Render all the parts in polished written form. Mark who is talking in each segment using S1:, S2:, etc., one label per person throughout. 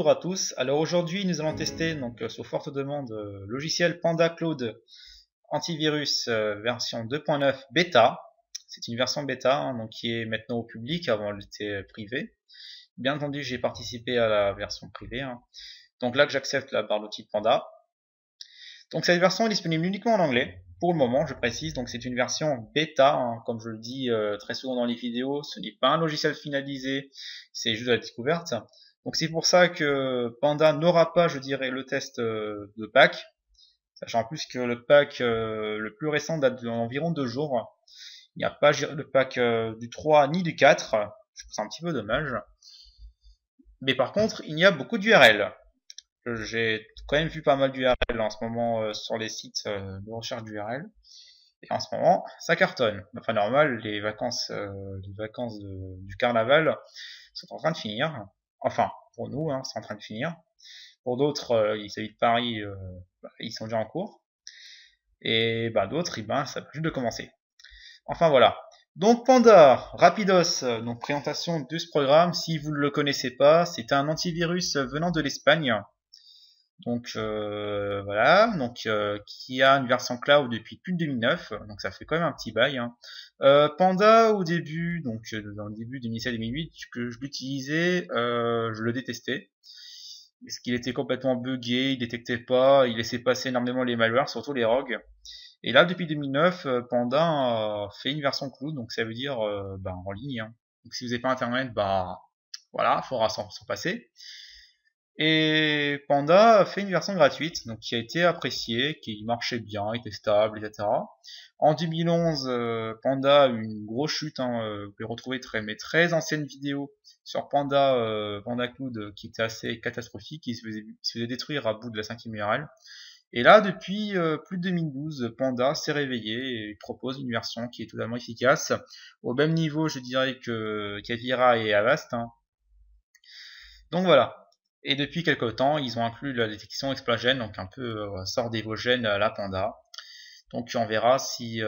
S1: Bonjour à tous. Alors aujourd'hui, nous allons tester, sous forte demande, logiciel Panda Cloud antivirus version 2.9 bêta. C'est une version bêta donc qui est maintenant au public. Avant, elle était privée. Bien entendu, j'ai participé à la version privée. Donc là que j'accepte la barre d'outils de Panda. Donc cette version est disponible uniquement en anglais. Pour le moment, je précise, donc c'est une version bêta, comme je le dis très souvent dans les vidéos, ce n'est pas un logiciel finalisé, c'est juste de la découverte. Donc c'est pour ça que Panda n'aura pas, je dirais, le test de pack, sachant en plus que le pack le plus récent date d'environ 2 jours. Il n'y a pas le pack du 3 ni du 4, je trouve ça un petit peu dommage. Mais par contre, il y a beaucoup d'URL. J'ai quand même vu pas mal d'URL en ce moment sur les sites de recherche d'URL. Et en ce moment, ça cartonne. Enfin normal, les vacances du carnaval sont en train de finir. Enfin, pour nous, c'est en train de finir. Pour d'autres, ils habitent Paris, ils sont déjà en cours. Et d'autres, ça va juste de commencer. Enfin voilà. Donc Panda, rapidos, donc présentation de ce programme. Si vous ne le connaissez pas, c'est un antivirus venant de l'Espagne. Donc voilà, qui a une version cloud depuis plus de 2009, donc ça fait quand même un petit bail. Panda au début, dans le début 2017-2008, que je l'utilisais, je le détestais, parce qu'il était complètement buggé, il détectait pas, il laissait passer énormément les malwares, surtout les rogues. Et là depuis 2009, Panda a fait une version cloud, donc ça veut dire en ligne. Donc si vous n'avez pas internet, voilà, il faudra s'en passer. Et Panda a fait une version gratuite, donc qui a été appréciée, qui marchait bien, était stable, etc. En 2011, Panda a eu une grosse chute. Vous pouvez retrouver très anciennes vidéos sur Panda Cloud qui étaient assez catastrophiques, qui se faisait détruire à bout de la 5e URL. Et là, depuis plus de 2012, Panda s'est réveillé et propose une version qui est totalement efficace, au même niveau, je dirais, que Kavira et Avast. Donc voilà. Et depuis quelques temps, ils ont inclus la détection explogène, donc un peu sort d'évogène à la Panda. Donc on verra si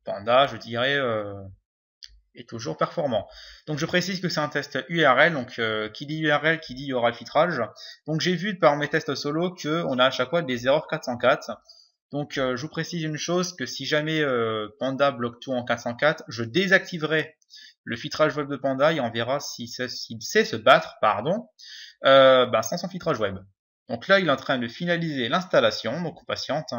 S1: Panda, je dirais, est toujours performant. Donc je précise que c'est un test URL, donc qui dit URL, qui dit il y aura le filtrage. Donc j'ai vu par mes tests solo qu'on a à chaque fois des erreurs 404. Donc je vous précise une chose, que si jamais Panda bloque tout en 404, je désactiverai le filtrage web de Panda et on verra s'il sait se battre, sans son filtrage web. Donc là, il est en train de finaliser l'installation, donc on patiente.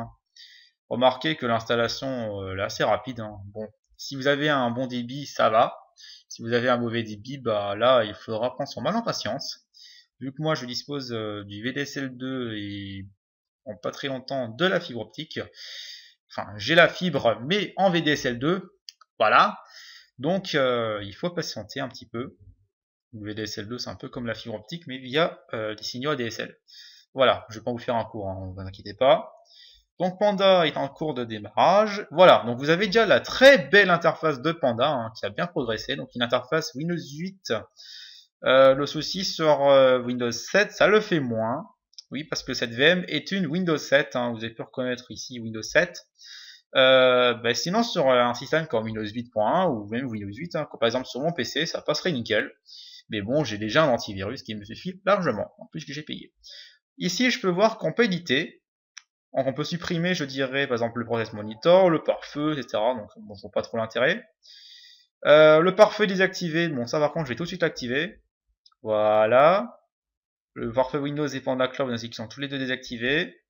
S1: Remarquez que l'installation est assez rapide. Bon, si vous avez un bon débit, ça va. Si vous avez un mauvais débit, là, il faudra prendre son mal en patience. Vu que moi, je dispose du VDSL2 et en pas très longtemps de la fibre optique. Enfin, j'ai la fibre, mais en VDSL2. Voilà. Donc, il faut patienter un petit peu. Le VDSL2, c'est un peu comme la fibre optique, mais via des signaux ADSL. Voilà, je vais pas vous faire un cours, ne vous inquiétez pas. Donc Panda est en cours de démarrage. Voilà, donc vous avez déjà la très belle interface de Panda qui a bien progressé. Donc une interface Windows 8. Le souci sur Windows 7, ça le fait moins. Oui, parce que cette VM est une Windows 7. Vous avez pu reconnaître ici Windows 7. Sinon sur un système comme Windows 8.1 ou même Windows 8, par exemple sur mon PC, ça passerait nickel. Mais bon, j'ai déjà un antivirus qui me suffit largement, en plus que j'ai payé. Ici, je peux voir qu'on peut éditer. Donc, on peut supprimer, je dirais, par exemple, le process monitor, le pare-feu, etc. Donc, bon, je vois pas trop l'intérêt. Le pare-feu désactivé, bon, ça par contre, je vais tout de suite l'activer. Voilà. Le pare-feu Windows et Panda Cloud, ainsi qu'ils sont tous les deux désactivés.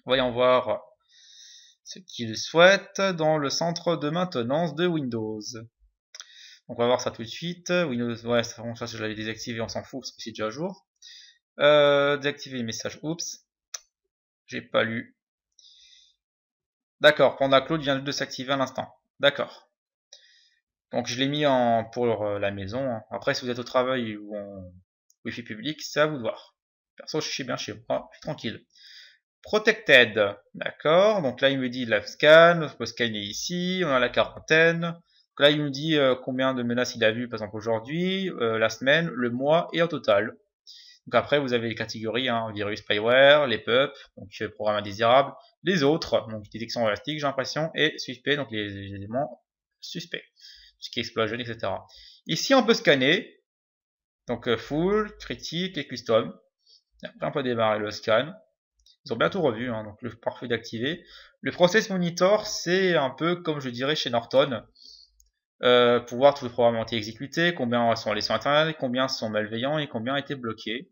S1: Voyons voir ce qu'ils souhaitent dans le centre de maintenance de Windows. Donc on va voir ça tout de suite. Windows, ouais, ça je l'avais désactivé, on s'en fout parce que c'est déjà à jour. Désactiver les messages, oups. J'ai pas lu. D'accord, Panda Cloud vient de s'activer à l'instant. D'accord. Donc je l'ai mis pour la maison. Après, si vous êtes au travail ou en Wi-Fi public, c'est à vous de voir. Perso, je suis bien chez moi, je suis tranquille. Protected, d'accord. Donc là, il me dit live scan, on peut scanner ici, on a la quarantaine. Donc là, il me dit combien de menaces il a vu, par exemple aujourd'hui, la semaine, le mois et au total. Donc après, vous avez les catégories, virus, spyware, les PUP, donc programmes indésirables, les autres, donc détection élastique, j'ai l'impression, et suspect, donc les éléments suspects, ce qui explose, etc. Ici, on peut scanner. Donc full, critique et custom. Et après on peut démarrer le scan. Ils ont bien tout revu, hein, donc le pare-feu d'activer. Le process monitor, c'est un peu comme je dirais chez Norton. Pour voir tous les programmes ont été exécutés, combien sont allés sur internet, combien sont malveillants et combien ont été bloqués.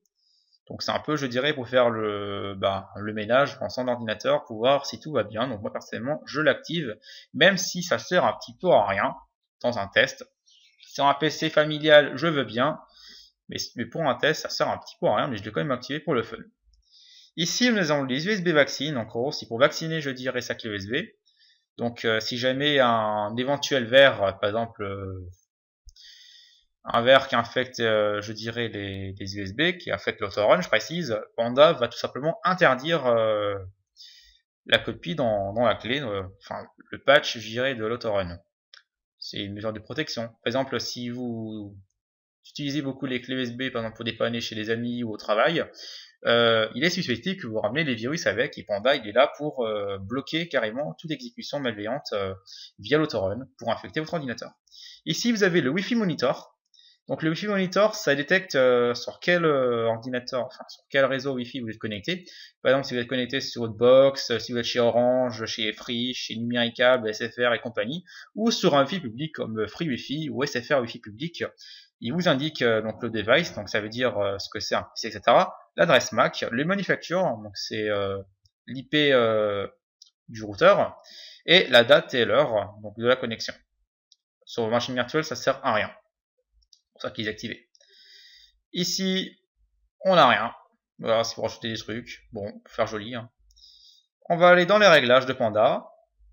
S1: Donc c'est un peu, je dirais, pour faire le ménage en son ordinateur, pour voir si tout va bien. Donc moi personnellement, je l'active, même si ça sert un petit peu à rien dans un test. Sur un PC familial, je veux bien, mais pour un test, ça sert un petit peu à rien, mais je l'ai quand même activé pour le fun. Ici, nous avons les USB vaccines. En gros, c'est pour vacciner, je dirais, sa clé USB. Donc si jamais un éventuel verre, par exemple un verre qui infecte, je dirais, les USB, qui infecte l'autorun, je précise, Panda va tout simplement interdire la copie dans la clé, enfin le patch, je dirais, de l'autorun. C'est une mesure de protection. Par exemple, si vous utilisez beaucoup les clés USB, par exemple pour dépanner chez les amis ou au travail, il est susceptible que vous ramenez les virus avec, et Panda il est là pour bloquer carrément toute exécution malveillante via l'autorun pour infecter votre ordinateur. Ici vous avez le Wi-Fi Monitor. Donc le Wi-Fi Monitor, ça détecte sur quel ordinateur, enfin sur quel réseau Wi-Fi vous êtes connecté. Par exemple, si vous êtes connecté sur votre box, si vous êtes chez Orange, chez Free, chez Numericable, SFR et compagnie, ou sur un Wi-Fi public comme Free Wi-Fi ou SFR Wi-Fi public, il vous indique donc le device, donc ça veut dire ce que c'est un PC, etc. L'adresse MAC, le manufacture, donc c'est l'IP du routeur, et la date et l'heure donc de la connexion. Sur vos machines virtuelles, ça sert à rien. C'est pour ça qu'il est activé. Ici, on n'a rien. Voilà, c'est pour ajouter des trucs. Bon, pour faire joli. Hein. On va aller dans les réglages de Panda.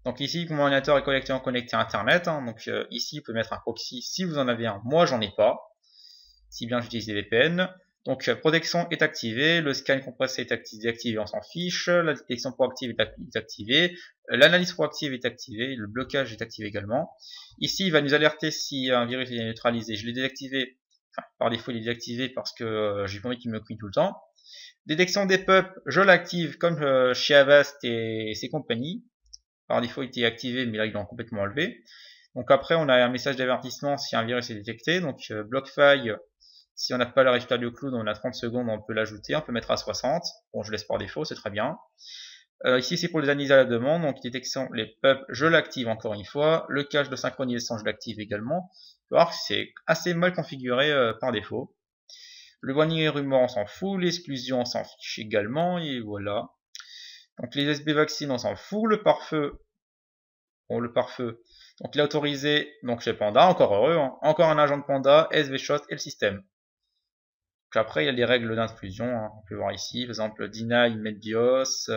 S1: Donc ici, mon ordinateur est connecté à Internet. Hein. Donc ici, vous pouvez mettre un proxy si vous en avez un. Moi, j'en ai pas. Si bien j'utilise des VPN. Donc protection est activée, le scan compressé est activé, on s'en fiche, la détection proactive est activée, l'analyse proactive est activée, le blocage est activé également. Ici, il va nous alerter si un virus est neutralisé. Je l'ai désactivé, enfin par défaut il est désactivé parce que j'ai pas envie qu'il me cuit tout le temps. Détection des PUP, je l'active comme chez Avast et ses compagnies. Par défaut il était activé, mais là ils l'ont complètement enlevé. Donc après on a un message d'avertissement si un virus est détecté, donc BlockFi. Si on n'a pas le résultat du cloud, on a 30 secondes, on peut l'ajouter, on peut mettre à 60. Bon, je laisse par défaut, c'est très bien. Ici, c'est pour les analyses à la demande, donc détection, les PUP, je l'active encore une fois. Le cache de synchronisation, je l'active également. Vous voir que c'est assez mal configuré par défaut. Le warning et rumeur, on s'en fout. L'exclusion, on s'en fiche également, et voilà. Donc les USB vaccines, on s'en fout. Le pare-feu, bon, le pare-feu, donc il est autorisé, donc chez Panda, encore heureux, hein. Encore un agent de Panda, SVShot et le système. Donc après, il y a les règles d'intrusion, hein. On peut voir ici, par exemple, deny, metbios,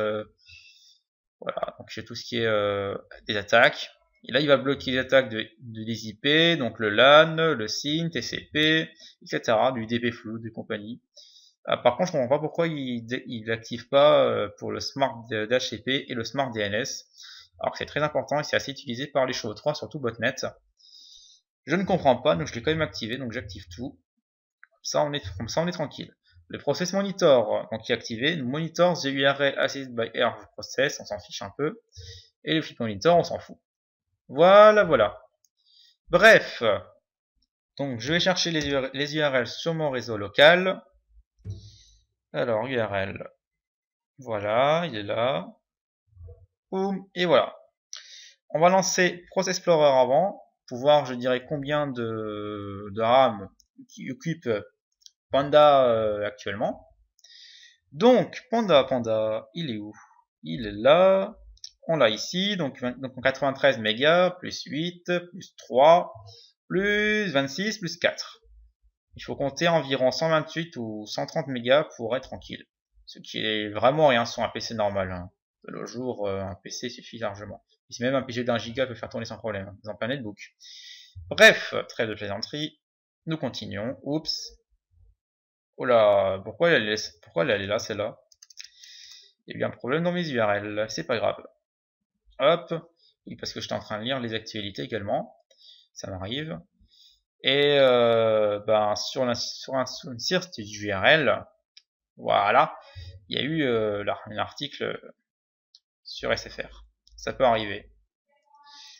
S1: voilà, donc j'ai tout ce qui est des attaques. Et là, il va bloquer les attaques des IP, donc le LAN, le SYN, TCP, etc., du dpflood, des compagnies. Par contre, je comprends pas pourquoi il n'active pas pour le Smart DHCP et le Smart DNS, alors que c'est très important et c'est assez utilisé par les chevaux 3, surtout botnet. Je ne comprends pas, donc je l'ai quand même activé, donc j'active tout. Comme ça, on est tranquille. Le process monitor, donc qui est activé, monitor the URL assisted by air process, on s'en fiche un peu. Et le flip monitor, on s'en fout. Voilà, voilà. Bref, donc je vais chercher les URL sur mon réseau local. Alors, URL, voilà, il est là. Boum, et voilà. On va lancer Process Explorer avant, pour voir, je dirais, combien de RAM qui occupe Panda actuellement. Donc, Panda, il est où? Il est là. On l'a ici, donc 93 mégas, plus 8, plus 3, plus 26, plus 4. Il faut compter environ 128 ou 130 mégas pour être tranquille. Ce qui est vraiment rien sur un PC normal. Hein. De nos jours, un PC suffit largement. Ici même un PC d'1 giga peut faire tourner sans problème, hein, dans un netbook. Bref, trêve de plaisanterie. Nous continuons. Oups. Oh là, pourquoi elle est là, celle-là? Il y a eu un problème dans mes URL, c'est pas grave. Hop, oui, parce que j'étais en train de lire les actualités également, ça m'arrive. Et ben, sur une source URL, voilà, il y a eu un article sur SFR. Ça peut arriver.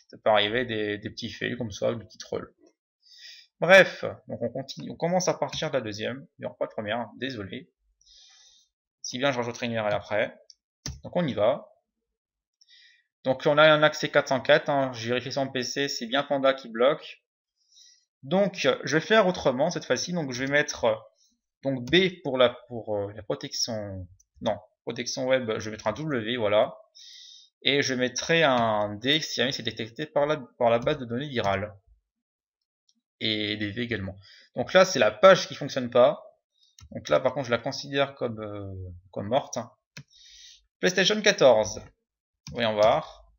S1: Ça peut arriver des petits faits comme ça, des petits trolls. Bref, donc on continue, on commence à partir de la deuxième, il n'y aura pas de première, désolé. Si bien je rajouterai une URL après. Donc on y va. Donc on a un accès 404, hein, j'ai vérifié sur mon PC, c'est bien Panda qui bloque. Donc je vais faire autrement cette fois-ci, donc je vais mettre donc B pour la protection, non, protection web, je vais mettre un W, voilà. Et je mettrai un D si jamais c'est détecté par la base de données virale. Et des V également. Donc là c'est la page qui fonctionne pas. Donc là par contre je la considère comme morte. PlayStation 14. Voyons voir.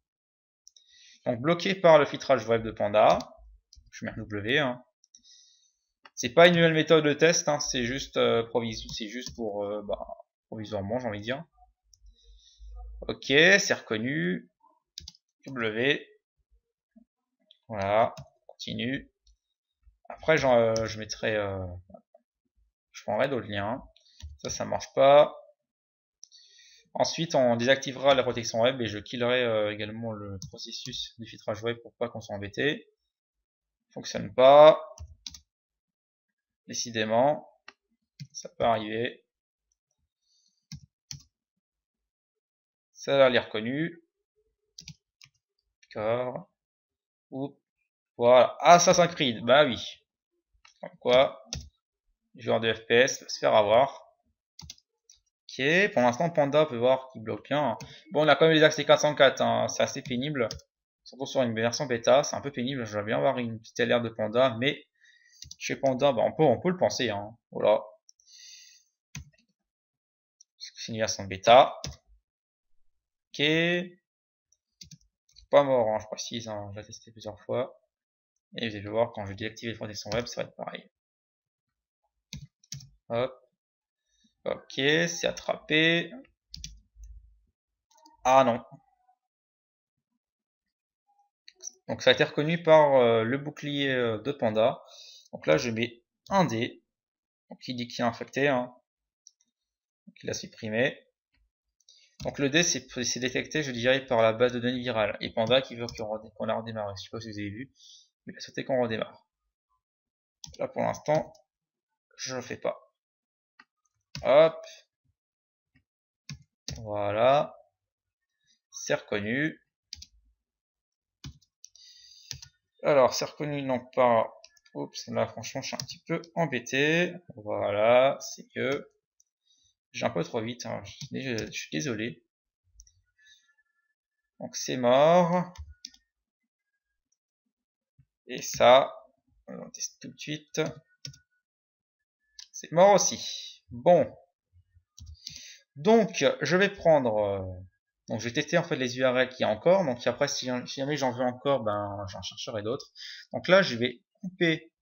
S1: Donc bloqué par le filtrage web de Panda. Je mets un W. Hein. C'est pas une nouvelle méthode de test, hein, c'est juste c'est juste pour provisoirement, j'ai envie de dire. Ok, c'est reconnu. W. Voilà, continue. Après, je mettrai, je prendrai d'autres liens. Ça marche pas. Ensuite, on désactivera la protection web et je killerai également le processus du filtrage web pour pas qu'on soit embêté. Fonctionne pas. Décidément, ça peut arriver. Ça là, elle est reconnue. D'accord. Oups. Voilà. Assassin's Creed. Bah oui. Comme quoi, joueur de FPS va se faire avoir. Ok. Pour l'instant, Panda peut voir qu'il bloque bien. Bon, on a quand même les accès 404. Hein. C'est assez pénible. Surtout sur une version bêta. C'est un peu pénible. Je vais bien avoir une petite alerte de Panda. Mais chez Panda, bah, on peut le penser. Hein. Voilà. C'est une version bêta. Ok. Pas mort, hein, je précise. Hein. Je l'ai testé plusieurs fois. Et vous allez voir, quand je vais désactiver les protection web, ça va être pareil. Hop. Ok, c'est attrapé. Ah non. Donc ça a été reconnu par le bouclier de Panda. Donc là, je mets un D. Donc il dit qu'il est infecté. Hein. Donc il a supprimé. Donc le D, c'est détecté, je dirais, par la base de données virale. Et Panda qui veut qu'on la redémarre. Je sais pas si vous avez vu. Il a souhaité qu'on redémarre. Là, pour l'instant, je le fais pas. Hop. Voilà. C'est reconnu. Alors, c'est reconnu non pas... Oups, là franchement je suis un petit peu embêté. Voilà, c'est que j'ai un peu trop vite, hein. Je suis désolé. Donc c'est mort. Et ça, on teste tout de suite. C'est mort aussi. Bon. Donc, je vais prendre... donc je vais tester en fait les URL qu'il y a encore. Donc après, si jamais j'en veux encore, ben j'en chercherai d'autres. Donc là, je vais couper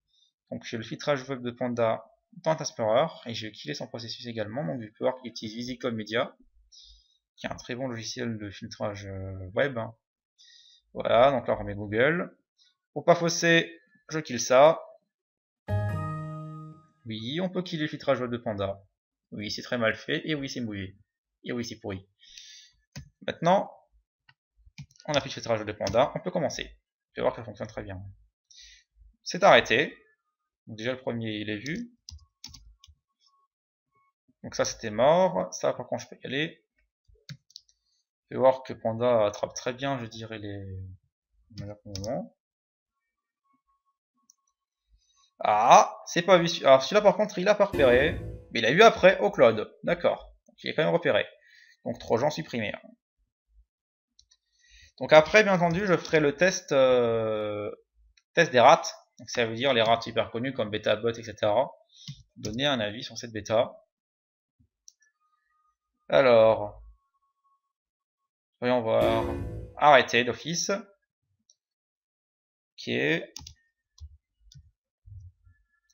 S1: donc le filtrage web de Panda dans Explorer et je vais killer son processus également. Donc je peux voir qu'il utilise VisiCode Media, qui est un très bon logiciel de filtrage web. Voilà, donc là on remet Google. Pour pas fausser, je kill ça. Oui, on peut killer le filtrage web de Panda. Oui, c'est très mal fait. Et oui, c'est mouillé. Et oui, c'est pourri. Maintenant, on a fait le filtrage web de Panda. On peut commencer. Vous allez voir que ça fonctionne très bien. C'est arrêté. Donc déjà le premier, il est vu. Donc ça, c'était mort. Ça, par contre, je peux y aller. Vous allez voir que Panda attrape très bien, je dirais, les moments. Ah, c'est pas vu. Alors celui-là, par contre, il a pas repéré. Mais il a eu après au cloud. D'accord. Donc il est quand même repéré. Donc Trojan supprimé. Donc après, bien entendu, je ferai le test, test des rats. Donc ça veut dire les rats hyper connus comme BetaBot, etc. Donner un avis sur cette bêta. Alors, voyons voir. Arrêter d'office. Ok.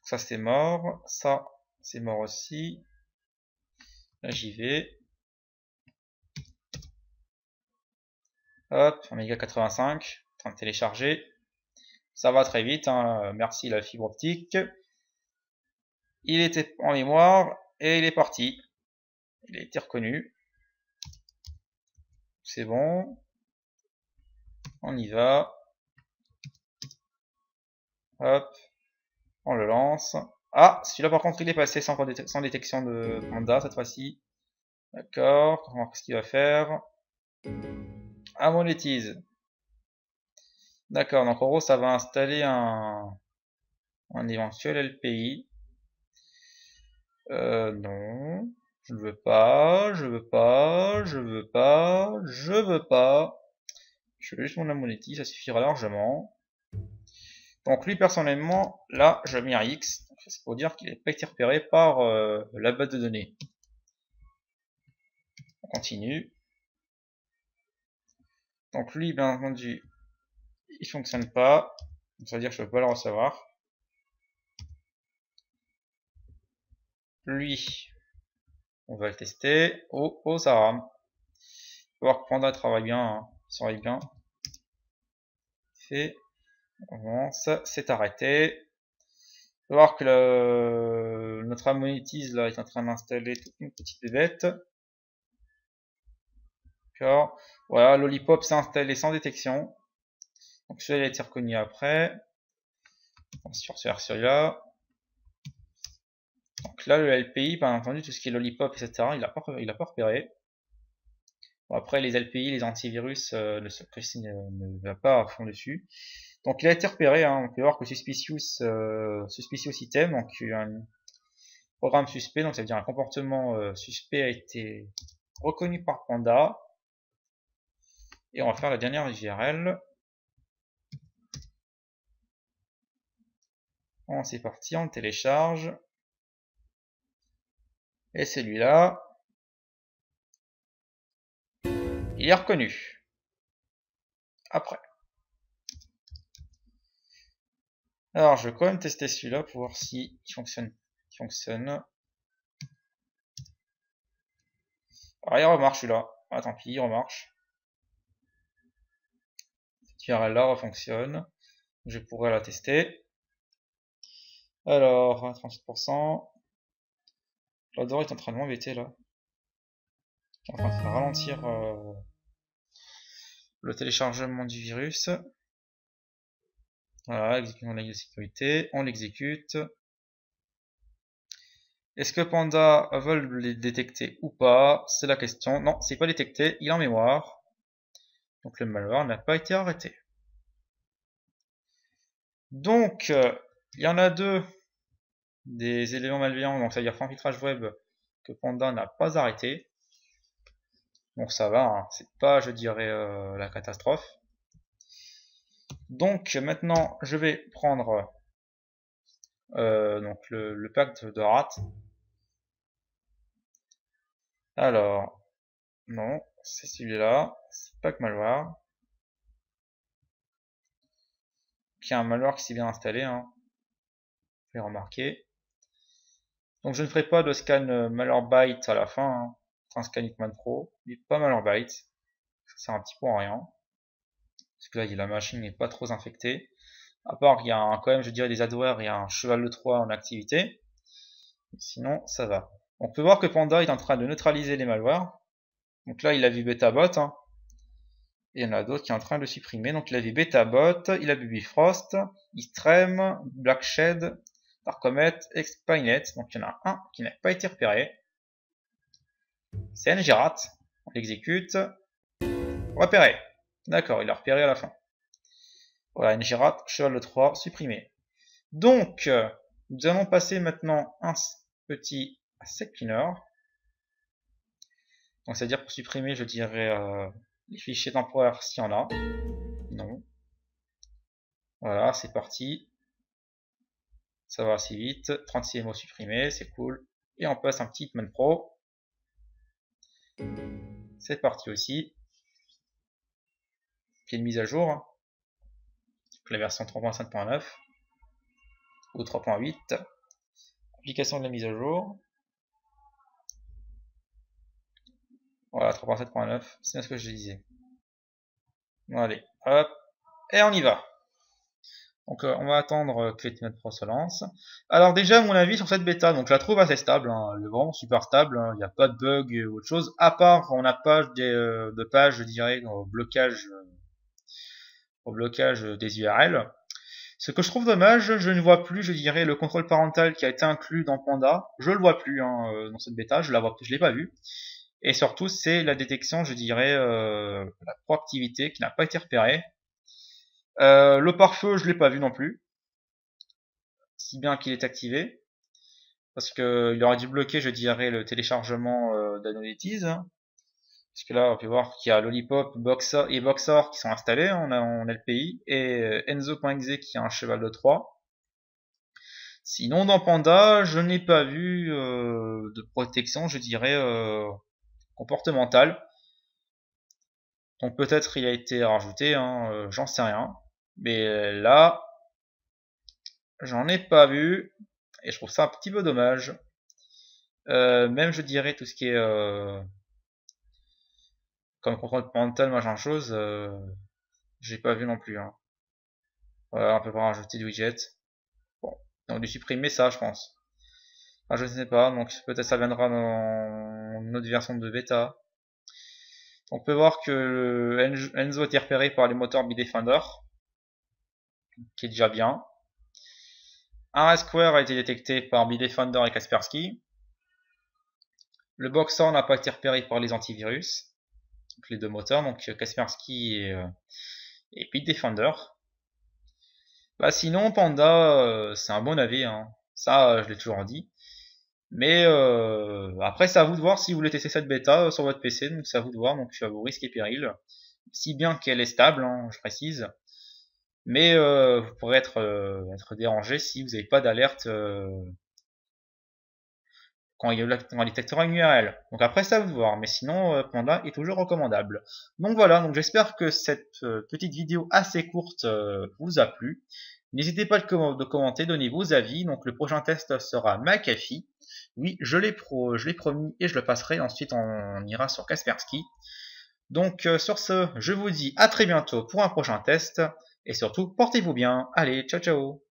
S1: Ça c'est mort. Ça c'est mort aussi. Là j'y vais. Hop, Omega 85, en train de télécharger. Ça va très vite, hein. Merci la fibre optique. Il était en mémoire et il est parti. Il a été reconnu. C'est bon. On y va. Hop. On le lance. Ah, celui-là par contre il est passé sans détection de panda cette fois-ci. D'accord, on va voir ce qu'il va faire. Ah, monétise. D'accord, donc en gros ça va installer un éventuel LPI. Non. Je ne veux pas, je veux pas, je veux pas, je veux pas. Je veux juste mon monétise, ça suffira largement. Donc lui personnellement, là je mets un X. C'est pour dire qu'il n'a pas été repéré par la base de données. On continue. Donc lui, bien entendu, il fonctionne pas. Donc ça veut dire que je peux pas le recevoir. Lui, on va le tester. Oh, oh, ça rame. Faut voir que Panda travaille bien, hein. Il travaille bien. Fait. On avance, c'est arrêté. Faut voir que notre monétise là est en train d'installer toute une petite bébête. D'accord. Voilà, Lollipop s'est installé sans détection. Donc celui-là a été reconnu après. On va sur celui-là. Donc là, le LPI, bien entendu, tout ce qui est Lollipop, etc., il a pas repéré. Bon, après, les LPI, les antivirus ne va pas à fond dessus. Donc il a été repéré, hein. On peut voir que suspicious item, donc un programme suspect, donc ça veut dire un comportement suspect a été reconnu par Panda. Et on va faire la dernière URL. Bon, c'est parti, on le télécharge. Et celui-là, il est reconnu. Après. Alors, je vais quand même tester celui-là pour voir si il fonctionne. Alors, il remarche celui-là. Ah, tant pis, il remarche. Cette URL-là refonctionne. Je pourrais la tester. Alors, 38%. J'adore, il est en train de m'embêter là. Il est en train de ralentir le téléchargement du virus. Voilà, exécution de la sécurité. On l'exécute. Est-ce que Panda veut les détecter ou pas? C'est la question. Non, c'est pas détecté. Il est en mémoire. Donc le malware n'a pas été arrêté. Donc, il y en a deux des éléments malveillants, donc c'est-à-dire filtrage web, que Panda n'a pas arrêté. Donc ça va, hein. C'est pas, je dirais, la catastrophe. Donc maintenant, je vais prendre donc le pack de rat. Alors, non, c'est celui-là, c'est pack malware. Qui est un malware qui s'est bien installé, hein. Vous pouvez remarquer. Donc je ne ferai pas de scan Malwarebytes à la fin, hein. C'est un scan Hitman Pro, mais pas Malwarebytes. Ça sert un petit peu à rien. Parce que là, la machine n'est pas trop infectée. À part qu'il y a quand même, je dirais, des adwares et un cheval de Troie en activité. Sinon, ça va. On peut voir que Panda est en train de neutraliser les malwares. Donc là, il a vu BetaBot, hein. Et il y en a d'autres qui sont en train de supprimer. Donc il a vu BetaBot, il a vu Bifrost, Extreme, Blackshed, Darkomet, Expinet. Donc il y en a un qui n'a pas été repéré. C'est ngrat. On l'exécute. Repéré. D'accord, il a repéré à la fin. Voilà, ngrat, cheval de 3, supprimé. Donc, nous allons passer maintenant un petit sec cleaner. Donc c'est-à-dire pour supprimer, je dirais, les fichiers temporaires s'il y en a. Non. Voilà, c'est parti. Ça va assez vite. 36 mots supprimés, c'est cool. Et on passe un petit Hitman Pro. C'est parti aussi. Qui est une mise à jour. Hein. La version 3.5.9 ou 3.8. Application de la mise à jour. Voilà, 3.7.9, c'est ce que je disais. Bon, allez, hop, et on y va. Donc on va attendre que Hitman Pro se lance. Alors déjà, mon avis sur cette bêta, donc je la trouve assez stable, hein. Elle est vraiment super stable, hein. Il n'y a pas de bug ou autre chose, à part on n'a pas de page, je dirais, au blocage des URL. Ce que je trouve dommage, je ne vois plus, je dirais, le contrôle parental qui a été inclus dans Panda. Je le vois plus hein, dans cette bêta, je l'ai pas vu. Et surtout, c'est la détection, je dirais, la proactivité qui n'a pas été repérée. Le pare-feu, je l'ai pas vu non plus, si bien qu'il est activé, parce qu'il aurait dû bloquer, je dirais, le téléchargement d'Analytics. Parce que là, on peut voir qu'il y a Lollipop, Boxor et Boxor qui sont installés en LPI, et Enzo.exe qui a un cheval de 3. Sinon, dans Panda, je n'ai pas vu de protection, je dirais, comportementale. Donc peut-être il a été rajouté, hein, j'en sais rien. Mais là, j'en ai pas vu, et je trouve ça un petit peu dommage. Même je dirais tout ce qui est comme contrôle parental, machin chose, j'ai pas vu non plus. Hein. Voilà, on peut pas rajouter du widget. Bon, on a dû supprimer ça, je pense. Enfin, je ne sais pas, donc peut-être ça viendra dans une autre version de bêta. On peut voir que Enzo a été repéré par les moteurs Bidefender, qui est déjà bien. Un R-Square a été détecté par Bidefender et Kaspersky. Le Boxer n'a pas été repéré par les antivirus, donc les deux moteurs, donc Kaspersky et Bitdefender. Bah sinon Panda, c'est un bon avis, hein. Ça je l'ai toujours dit. Mais après c'est à vous de voir si vous voulez tester cette bêta sur votre PC, donc c'est à vous de voir, donc à vos risques et périls. Si bien qu'elle est stable, hein, je précise. Mais vous pourrez être dérangé si vous n'avez pas d'alerte quand il y a un détecteur en URL. Donc après c'est à vous de voir, mais sinon Panda est toujours recommandable. Donc voilà, donc j'espère que cette petite vidéo assez courte vous a plu. N'hésitez pas de commenter, donnez vos avis. Donc le prochain test sera McAfee. Oui, je l'ai promis et je le passerai. Ensuite on ira sur Kaspersky. Donc sur ce, je vous dis à très bientôt pour un prochain test. Et surtout, portez-vous bien. Allez, ciao ciao.